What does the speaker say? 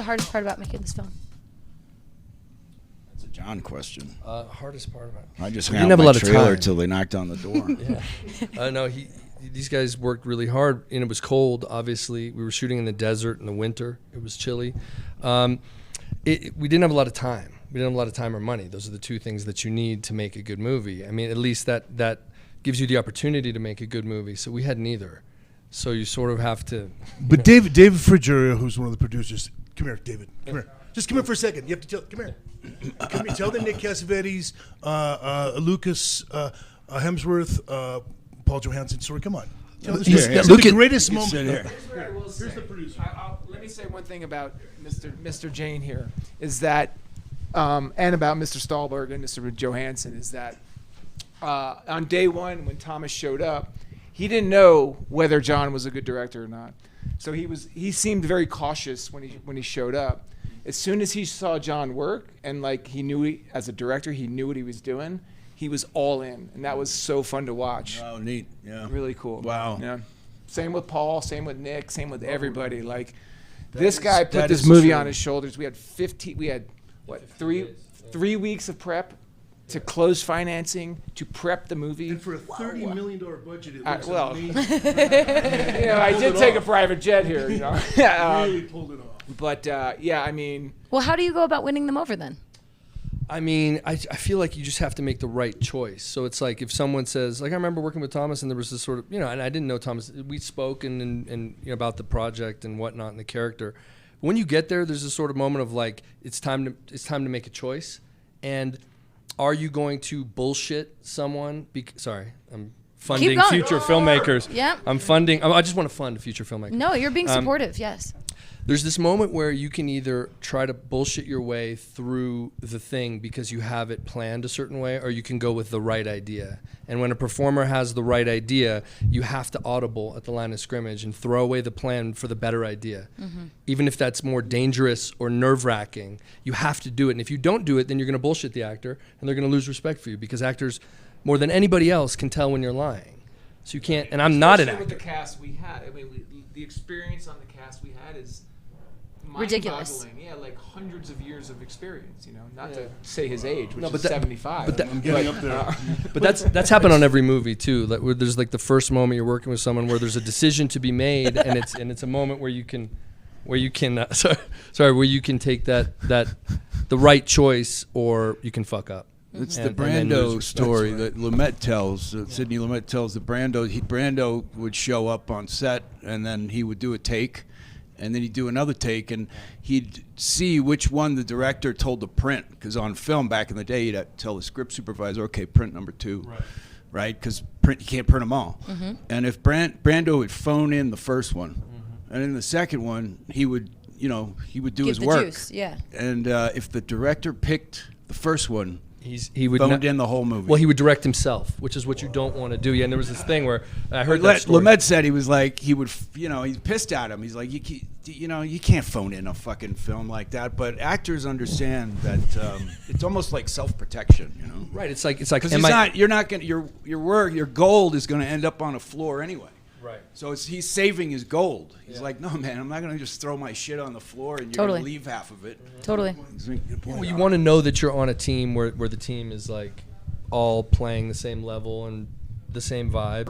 hardest part about making this film? That's a John question. Hardest part about it. I just didn't hung have out a my lot of trailer time. till they knocked on the door. Yeah. No, these guys worked really hard, and it was cold. Obviously, we were shooting in the desert in the winter. It was chilly. We didn't have a lot of time. We didn't have a lot of time or money. Those are the two things that you need to make a good movie. I mean, at least that gives you the opportunity to make a good movie. So we had neither. So you sort of have to. But David Frigerio, who's one of the producers, come here, David. Come here. Just come here for a second. You have to tell. Come here. Come here. Tell the Nick Cassavetes, Lucas Hemsworth, Paul Johansson story. Come on. Tell the story. It's the greatest moment. Here's the producer. Let me say one thing about Mr. Jane here is that, and about Mr. Stahlberg and Mr. Johansson is that on day one when Thomas showed up, he didn't know whether John was a good director or not. So he seemed very cautious when he showed up. As soon as he saw John work and like he knew as a director he knew what he was doing, he was all in, and that was so fun to watch. Oh, neat. Yeah. Really cool. Wow. Yeah. Same with Paul, same with Nick, same with everybody. Like this guy put this movie on his shoulders. We had 3 weeks of prep to close financing, to prep the movie. And for a $30 million budget, it looks well, amazing. I did take a private jet here, Really pulled it off. But yeah, I mean. Well, how do you go about winning them over then? I mean, I feel like you just have to make the right choice. So it's like if someone says, like I remember working with Thomas, and there was this sort of, and I didn't know Thomas. We spoke and about the project and whatnot and the character. When you get there, there's this sort of moment of like it's time to make a choice. And are you going to bullshit someone? Sorry, I'm funding future filmmakers. Yeah. I just want to fund future filmmakers. No, you're being supportive. Yes. There's this moment where you can either try to bullshit your way through the thing because you have it planned a certain way, or you can go with the right idea. And when a performer has the right idea, you have to audible at the line of scrimmage and throw away the plan for the better idea. Mm-hmm. Even if that's more dangerous or nerve-wracking, you have to do it. And if you don't do it, then you're going to bullshit the actor, and they're going to lose respect for you because actors, more than anybody else, can tell when you're lying. So you can't, and I'm not an actor. With the cast we had, I mean, the experience on the cast we had is ridiculous. Yeah, like hundreds of years of experience, not to say his age, which is 75. I'm getting up there. But that's happened on every movie too. Like where there's like the first moment you're working with someone where there's a decision to be made, and it's a moment where you can where you can take that the right choice, or you can fuck up. It's the Brando story that Lumet tells. Sidney Lumet tells the Brando would show up on set, and then he would do a take, and then he'd do another take, and he'd see which one the director told to print. Because on film back in the day, you'd have to tell the script supervisor, okay, print number 2. Right? Because you can't print them all. Mm-hmm. And if Brando would phone in the first one, mm-hmm. and in the second one, he would do his work. Juice, yeah. And if the director picked the first one, he would phoned in the whole movie. Well, he would direct himself, which is what you don't want to do. Yeah, and there was this thing where I heard that story. Lumet said he was like, he's pissed at him. He's like, you can't phone in a fucking film like that. But actors understand that it's almost like self-protection, Right. It's like because your gold is going to end up on a floor anyway. Right. So he's saving his gold. He's like, no, man, I'm not going to just throw my shit on the floor and you're Totally. going to leave half of it. Totally. Well, you want to know that you're on a team where the team is like all playing the same level and the same vibe.